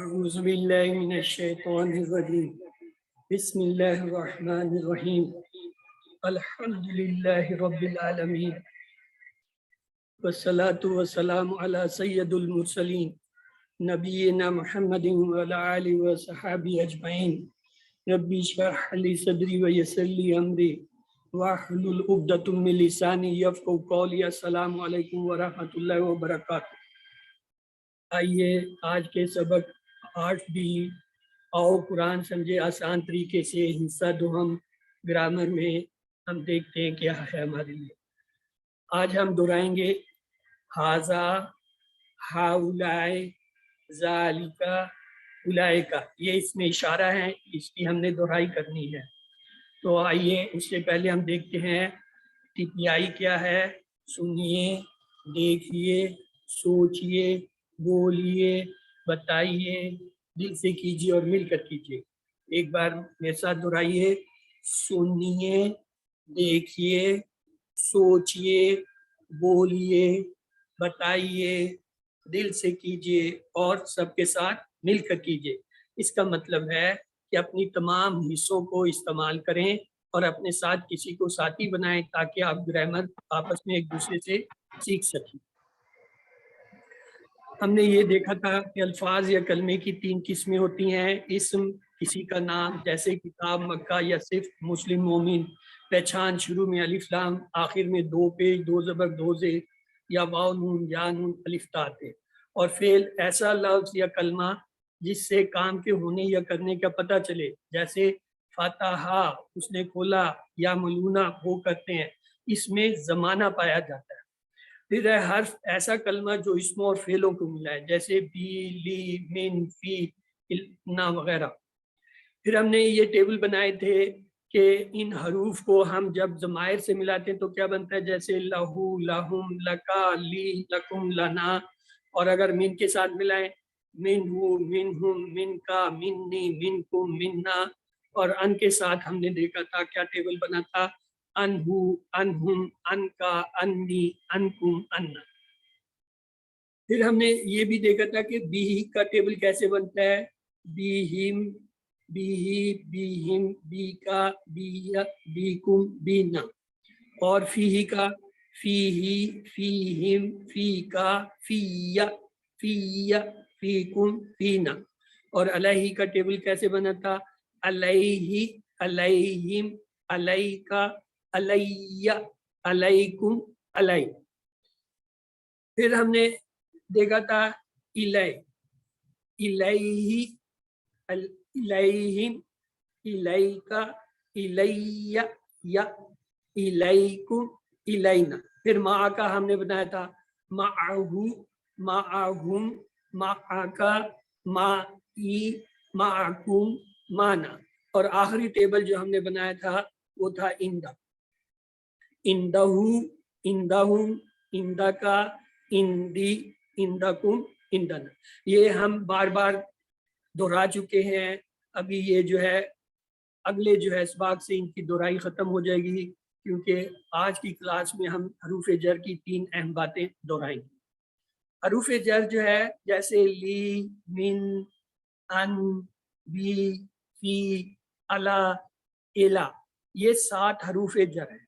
أعوذ بالله من الشيطان الرجيم بسم الله الرحمن الرحيم الحمد لله رب العالمين والصلاة والسلام على سيد المرسلين نبينا محمد وعلى آله وصحبه أجمعين ربي اشرح لي صدري ويسر لي أمري واحلل عقدة من لساني يفقهوا قولي السلام علیکم ورحمۃ اللہ وبرکاتہ۔ آئیے آج کے سبق 8 آؤ قرآن سمجھے آسان طریقے سے حصہ دوہم گرامر میں ہم دیکھتے ہیں کیا ہے ہمارے لیے۔ آج ہم دہرائیں گے ہاذا، ہاؤلائے، ذالکا، اولئکا، یہ اس میں اشارہ ہے، اس کی ہم نے دہرائی کرنی ہے۔ تو آئیے اس سے پہلے ہم دیکھتے ہیں ٹپیائی کیا ہے۔ سنیے، دیکھیے، سوچیے، بولیے، بتائیے، دل سے کیجیے اور مل کر کیجیے۔ ایک بار میرے ساتھ دہرائیے، سنیے، دیکھیے، سوچیے، بولیے، بتائیے، دل سے کیجیے اور سب کے ساتھ مل کر کیجیے۔ اس کا مطلب ہے کہ اپنی تمام حصوں کو استعمال کریں اور اپنے ساتھ کسی کو ساتھی بنائیں تاکہ آپ گرامر آپس میں ایک دوسرے سے سیکھ سکیں۔ ہم نے یہ دیکھا تھا کہ الفاظ یا کلمے کی 3 قسمیں ہوتی ہیں۔ اسم، کسی کا نام جیسے کتاب، مکہ یا صرف مسلم مومن۔ پہچان، شروع میں الف لام، آخر میں 2 پیش، 2 زبر، 2 زیر یا واو نون یا نون الف تا آتے۔ اور فعل، ایسا لفظ یا کلمہ جس سے کام کے ہونے یا کرنے کا پتہ چلے، جیسے فتحہ، اس نے کھولا، یا ملونا، وہ کرتے ہیں، اس میں زمانہ پایا جاتا ہے۔ پھر ہے حرف، ایسا کلمہ جو اسموں اور فعلوں کو ملا ہے، جیسے بی، لی، من، فی، نا وغیرہ۔ پھر ہم نے یہ ٹیبل بنائے تھے کہ ان حروف کو ہم جب ضمائر سے ملاتے ہیں تو کیا بنتا ہے، جیسے لہو، لہم، لکا، لی، لکم، لنا۔ اور اگر من کے ساتھ ملائیں، منہو، منہم، من کا، منی، منکم، منا۔ اور ان کے ساتھ ہم نے دیکھا تھا کیا ٹیبل بنا تھا، انہو، انہم، ان کا، انی، انکم، انا۔ پھر ہم نے یہ بھی دیکھا تھا کہ بی کا ٹیبل کیسے بنتا ہے، بیہم، بیہی، بیہم، بی کا، بیا، بیکم، بینا۔ اور فیہی کا، فیہی، فیہم، فی کا، فیا، فیا، فیکم، فینا۔ اور علیہ کا ٹیبل کیسے بنا تھا، علیہ، علیہم، علیکا، علیہ، علیکم، علیہ۔ پھر ہم نے دیکھا تھا الیہ، الیہ، الیہم، الیکا، الیہ، یا، الیکم، الینا۔ پھر مع کا ہم نے بنایا تھا معہو، معہم، معکا، معی، معکم، مانا۔ اور آخری ٹیبل جو ہم نے بنایا تھا وہ تھا اندہ، اندہو، اندہم، اندکا، اندی، اندکم، اندنا۔ یہ ہم بار بار دہرا چکے ہیں۔ ابھی یہ جو ہے اگلے جو ہے اسباق سے ان کی دہرائی ختم ہو جائے گی، کیونکہ آج کی کلاس میں ہم حروف جر کی 3 اہم باتیں دہرائیں گے۔ حروف جر جو ہے جیسے لی، من، ان، بی، فی، الا، الا، یہ 7 حروف جر ہیں۔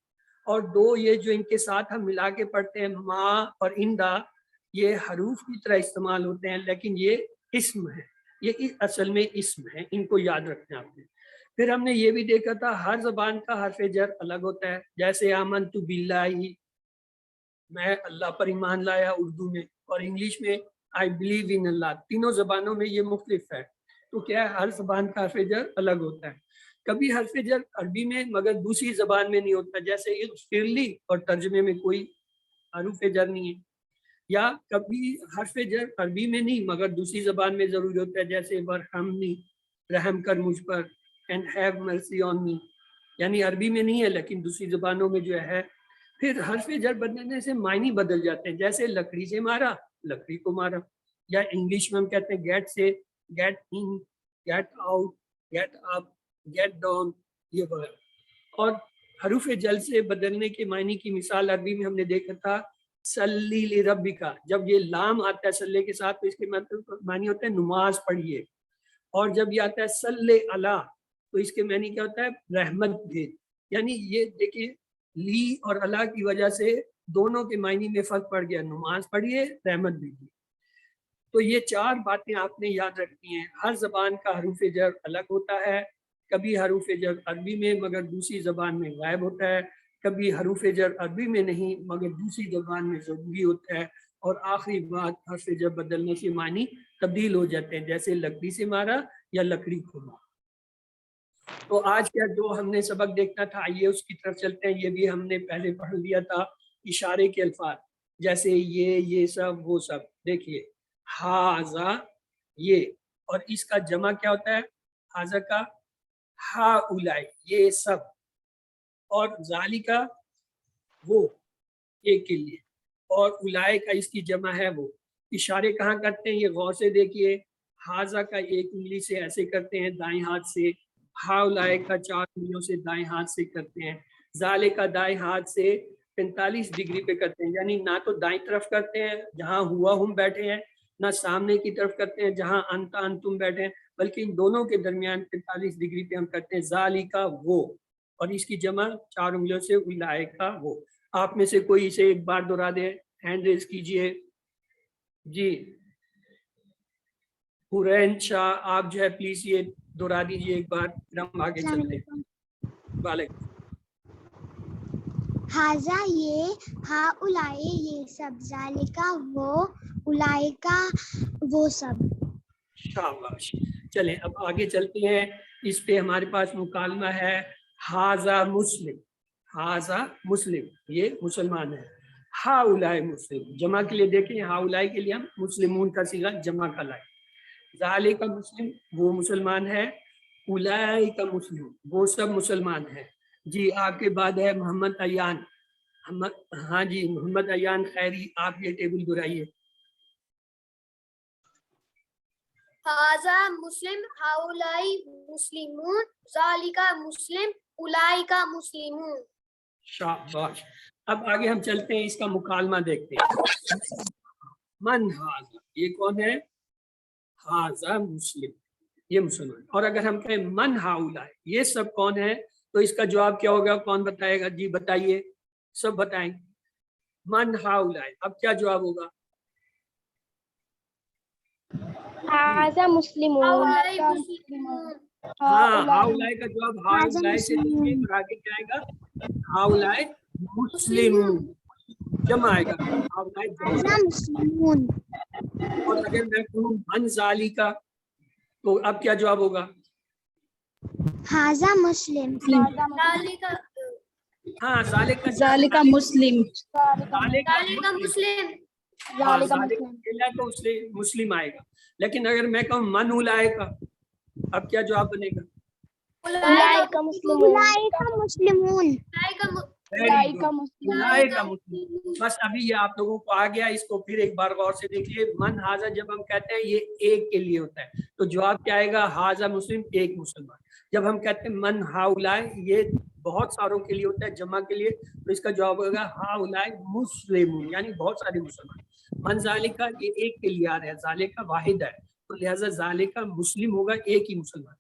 اور 2 یہ جو ان کے ساتھ ہم ملا کے پڑھتے ہیں، ما اور اندا، یہ حروف کی طرح استعمال ہوتے ہیں لیکن یہ اسم ہے، یہ اصل میں اسم ہے، ان کو یاد رکھنا آپ نے۔ پھر ہم نے یہ بھی دیکھا تھا ہر زبان کا حرف جر الگ ہوتا ہے، جیسے آمنت باللہ، میں اللہ پر ایمان لایا اردو میں، اور انگلش میں آئی بلیو ان اللہ۔ تینوں زبانوں میں یہ مختلف ہے، تو کیا ہے ہر زبان کا حرف جر الگ ہوتا ہے۔ کبھی حرف جر عربی میں مگر دوسری زبان میں نہیں ہوتا، جیسے اغفرلی اور ترجمے میں کوئی حروف جر نہیں ہے۔ یا کبھی حرف جر عربی میں نہیں مگر دوسری زبان میں ضروری ہوتا ہے، جیسے ورحمنی، رحم کر مجھ پر، اینڈ ہیو مرسی آن می، یعنی عربی میں نہیں ہے لیکن دوسری زبانوں میں جو ہے۔ پھر حرف جر بدلنے سے معنی بدل جاتے ہیں، جیسے لکڑی سے مارا، لکڑی کو مارا، یا انگلش میں ہم کہتے ہیں گیٹ سے get in, get out, get up, get down, یہ وغیرہ۔ اور حروف جل سے بدلنے کے معنی کی مثال عربی میں ہم نے دیکھا تھا सल्ली ली रब्बिका, जब ये लाम आता है सल्ले के साथ तो इसके मतलब मानी होता है नमाज पढ़िए, और जब ये आता है सल्ले अला तो इसके मानी क्या होता है रहमत भेज। यानी ये देखिए ली और अला की वजह से दोनों के मायने में फर्क पड़ गया, नमाज पढ़िए रहमत भेजिए। तो ये चार बातें आपने याद रखनी है। हर जबान का हरूफ जर अलग होता है, कभी हरूफ जर अरबी में मगर दूसरी जबान में गायब होता है, कभी हरूफ जर अरबी में नहीं मगर दूसरी जबान में ज़रूरी होता है, और आखिरी बात हर्फ जर बदलने से मानी तब्दील हो जाते हैं, जैसे लकड़ी से मारा या लकड़ी को मारा। तो आज क्या जो हमने सबक देखना था आइए उसकी तरफ चलते हैं। ये भी हमने पहले पढ़ लिया था, इशारे के अल्फाज जैसे ये सब वो सब। देखिए हाजा ये, और इसका जमा क्या होता है हाजा का, हा उलाई ये सब, और जालिका वो एक के लिए, और उलाए का इसकी जमा है वो। इशारे कहाँ करते हैं ये गौर से देखिए, हाजा का एक उंगली से ऐसे करते हैं दाएं हाथ से, हा उलाए का 4 उंगलियों से दाएं हाथ से करते हैं, जाले का दाएं हाथ से 45 डिग्री पे करते हैं, यानी ना तो दाएं तरफ करते हैं जहां हुआ हम बैठे हैं, ना सामने की तरफ करते हैं जहां अंता अंतुम बैठे हैं, बल्कि इन दोनों के दरमियान 45 डिग्री पे हम करते हैं जाली का वो, और इसकी जमा 4 उंगलियों से उलाए का वो। आप में से कोई इसे एक बार दोहरा दे, हैंड रेज कीजिए जी। हुरैन शाह आप जो है प्लीज ये दोहरा दीजिए एक बार, फिर हम आगे चलते हैं। वालेकुम। हाजा ये, हा उलाए ये सब, जालिका वो, उलाए का वो सब। शाबाश। चलें अब आगे चलते हैं। इस पे हमारे पास मुकालमा है हाजा मुस्लिम, हाजा मुस्लिम ये मुसलमान है, हा उलाए मुस्लिम जमा के लिए देखें, हा उलाए के लिए हम मुस्लिमून का सीगा जमा का लाए, जाले का मुस्लिम वो मुसलमान है, उलाई का मुस्लिम वो सब मुसलमान है। जी आपके बाद है मोहम्मद अयान, हाँ जी मोहम्मद अयान खैरी आप ये टेबल दोहराइए। हाजा मुस्लिम, हाउलाई मुस्लिमून, जालिका मुस्लिम, उलाइका मुस्लिमून। शाबाश। अब आगे हम चलते हैं, इसका मुकालमा देखते हैं। मन हाजा ये कौन है, हाजा मुस्लिम ये मुसलमान, और अगर हम कहें मन हाउलाए ये सब कौन है तो इसका जवाब क्या होगा, कौन बताएगा जी बताइए, सब बताएंगे। मन हाउलाए अब क्या जवाब होगा, हाजा मुस्लिमून, हाउलाई मुस्लिमून। हाँ हाउलाए का जवाब हाउलाए से लीजिए और आगे क्या आएगा, हाउलाए मुस्लिमून जमा आएगा, हाउलाए हाजा मुस्लिमून। और अगर मैं कहूँ मन जालिका तो अब क्या जवाब होगा, हाजा मुस्लिम, जालिका, हाँ जालिका मुस्लिम, जालिका मुस्लिम, तो उससे मुस्लिम आएगा। लेकिन अगर मैं कहूँ मन उलाएगा अब क्या जवाब बनेगा, उलाइका मुस्लिमून, उलाइका मुस्लिमून, उलाइका उलाइका मुस्लिम। बस अभी ये आप लोगों को आ गया, इसको फिर एक बार गौर से देखिए। मन हाजा जब हम कहते हैं ये एक के लिए होता है तो जवाब क्या आएगा, हाजा मुस्लिम एक मुसलमान। जब हम कहते हैं मन हाउलाए ये बहुत सारों के लिए होता है जमा के लिए, तो इसका जवाब होगा हाउलाए मुस्लिम यानी बहुत सारे मुसलमान। मन जालिका ये एक के लिए आ रहा है, जालिका वाहिद है तो लिहाजा जालिका मुस्लिम होगा एक ही मुसलमान।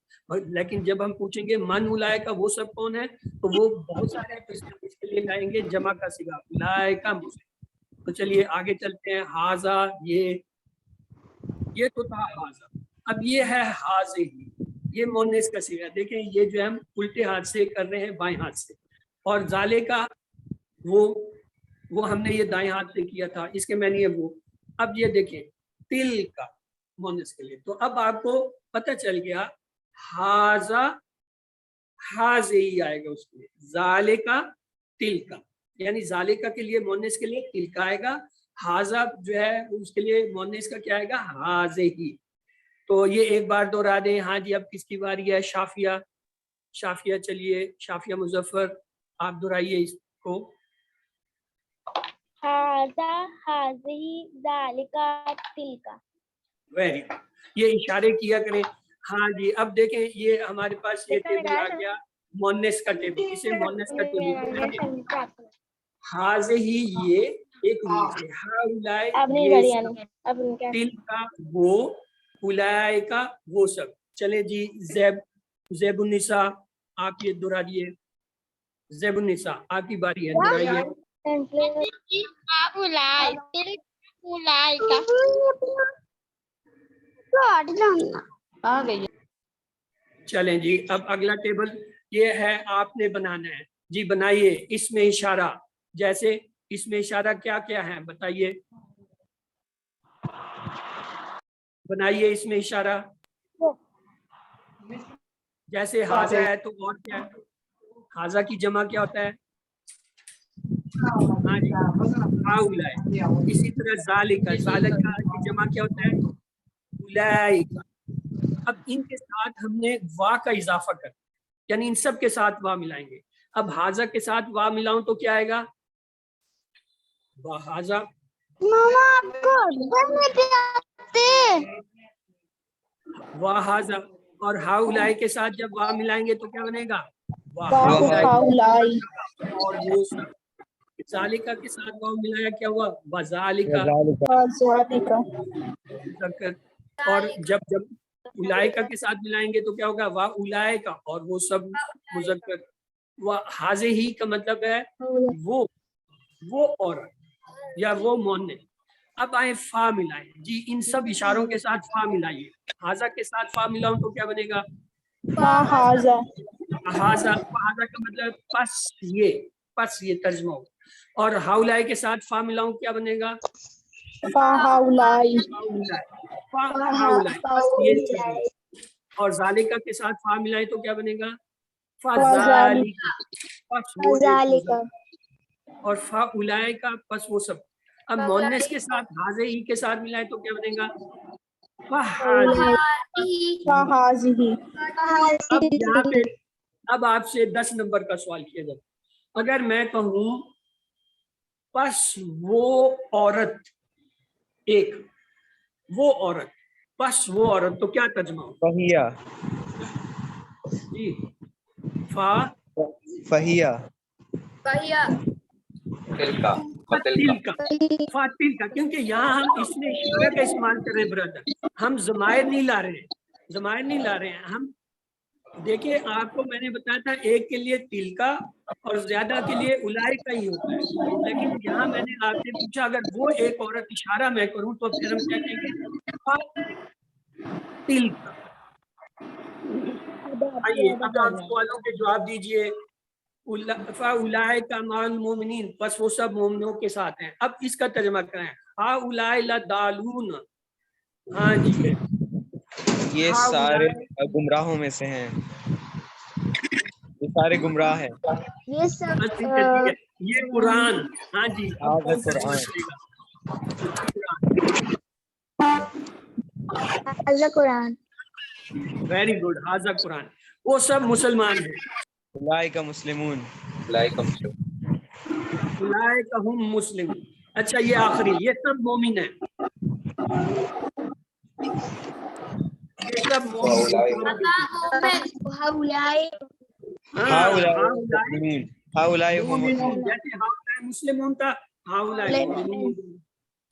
लेकिन जब हम पूछेंगे मन उलाए का वो सब कौन है तो वो बहुत सारे हैं, तो इसके लिए लाएंगे जमा का सिगा उलाए का मुस्लिम। तो चलिए आगे चलते हैं। हाजा ये तो था हाजा, अब ये है हाजे ही, ये मोनेस का सिगा। देखें ये जो हम उल्टे हाथ से कर रहे हैं बाएं हाथ से, और जाले का वो हमने ये दाएं हाथ से किया था, इसके मैंने ये वो। अब ये देखें तिल का मोनेस के लिए, तो अब आपको पता चल गया हाजा हाजे ही आएगा उसके लिए, जाले का तिल का, यानी जाले का के लिए मोनेस के लिए तिल का आएगा, हाजा जो है उसके लिए मोनेस का क्या आएगा हाजे ही। तो ये एक बार दोहरा दें। हाँ जी अब किसकी बारी है, शाफिया, शाफिया चलिए, शाफिया मुजफ्फर आप दोहराइए इसको। हाजा हाज़ी ज़ालिका तिलका। वेरी गुड, ये इशारे किया करें। हाँ जी अब देखें ये हमारे पास ये टेबल आ गया मोनेस का टेबल, इसे मोनेस का टेबल। हाजे ही ये एक नीचे हाउलाए अब नहीं ये बढ़िया सब, नहीं अब क्या तिलका वो, उलाए का वो सब। चले जी ज़ेबुन्निसा, आप ये दोहराइए। ज़ेबुन्निसा आपकी बारी है, दोहराइए। आ गई चलें जी, अब अगला टेबल ये है, आपने बनाना है जी। बनाइए इसमें इशारा, जैसे इसमें इशारा क्या क्या है बताइए, बनाइए इसमें इशारा। जैसे हाजा है तो और क्या है, हाजा की जमा क्या होता है? हाँ जी, हाउला है। इसी तरह जालिका, जालिका की जमा क्या होता है? उलाइका। अब इनके साथ हमने वा का इजाफा कर, यानी इन सब के साथ वा मिलाएंगे। अब हाजा के साथ वा मिलाऊं तो क्या आएगा? हाजा, मामा आपको उधर में भी आते वाह हाजा। और हाउलाई के साथ जब वाह मिलाएंगे तो क्या बनेगा? वाह हाउलाई और वो सब। जालिका के साथ वाह मिलाया क्या हुआ? वजालिका। और जब जब उलाइका के साथ मिलाएंगे तो क्या होगा? वाह उलाइका और वो सब मुज़क्कर। वाह हाजे ही का मतलब है वो औरत या वो मोहन। अब आए फा मिलाएं जी, इन सब इशारों के साथ फा मिलाइए। हाजा के साथ फा मिलाऊं तो क्या बनेगा? हाजा हाजा, हाजा का मतलब पस ये तर्जुमा हो। और हाउलाई के साथ फा मिलाऊं क्या बनेगा? हाउलाई हाउलाई, पस ये तर्जुमा। और जालिका के साथ फा मिलाएं तो क्या बनेगा? फाजालिका, पस वो एक मुज़क्कर। और फा उलाई का पस वो सब। अब मोन्नेस के साथ हाजे ही के साथ मिलाए तो क्या बनेगा? हाजिही अब यहाँ पे अब आपसे 10 नंबर का सवाल किया जाता। अगर मैं कहूं बस वो औरत एक, वो औरत, बस वो औरत, तो क्या तर्जुमा हो? फहिया, जी, फा फहिया, तिलका, फातिल का, क्योंकि यहाँ हम इसमें इशारे का इस्तेमाल कर रहे हैं ब्रदर, हम जमायर नहीं ला रहे हैं, हम देखिए आपको मैंने बताया था एक के लिए तिल का और ज्यादा के लिए उलाई का ही होता है, लेकिन यहाँ मैंने आपसे पूछा अगर वो एक औरत इशारा मैं करूं तो फिर हम क्या कहेंगे? तिल का। आइए अब आप सवालों के जवाब दीजिए। उलाए का माल मोमिनीन, बस वो सब मोमिनों के साथ हैं। अब इसका तर्जुमा करें। हा उलाए ला दालून, हाँ जी, ये सारे गुमराहों में से हैं, ये सारे गुमराह हैं। ये सब ठीक है, ये कुरान, हाँ जी, अब हाज़ा कुरान, हाज़ा कुरान। वेरी गुड, हाजा कुरान। वो सब मुसलमान हैं। उलाइका मुस्लिमून, उलाइका हुम मुस्लिम। अच्छा ये आखिरी, ये सब मोमिन हैं, ये सब मोमिन। हाउलाई हाउलाई मोमिन, जैसे हाउलाई मुस्लिम था, हाउलाई मोमिन।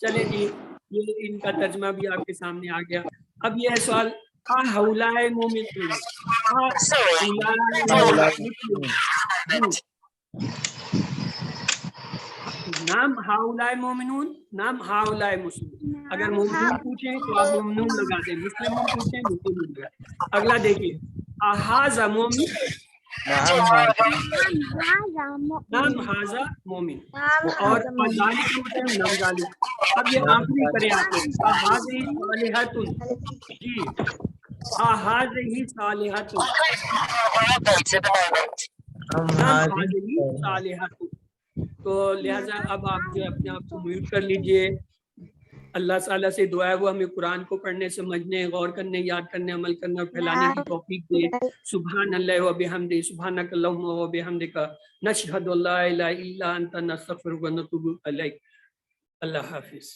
चले जी, ये इनका तर्जमा भी आपके सामने आ गया। अब ये है सवाल, हाउलाई मोमिन, नाम हाउलाए मोमिनून, नाम हाउलाए मुस्लिम। अगर मोमिनून पूछें तो आप मोमिनून लगा दें, मुस्लिम पूछें मुस्लिम लगा दें। अगला देखिए, हाजा मोमिन, नाम हाजा मोमिन, और जालिक मतलब नाम जालिक। अब ये आखिरी करें आप लोग, हाज़ी सालिहतुन जी, हाज़ी सालिहतुन, नाम हाज़ी सालिहतुन। तो लिहाजा अब आप जो अपने आप को म्यूट कर लीजिए। अल्लाह ताला से दुआ है वो हमें कुरान को पढ़ने, समझने, गौर करने, याद करने, अमल करने और फैलाने की तौफीक दे। सुभान अल्लाह व बिहम्दी, सुभानक अल्लाहुम्मा व बिहम्दिका, नशहदु अल्ला इलाहा इल्ला अंता, नस्तगफिरुका व नतूबु इलैक। अल्लाह हाफिज़।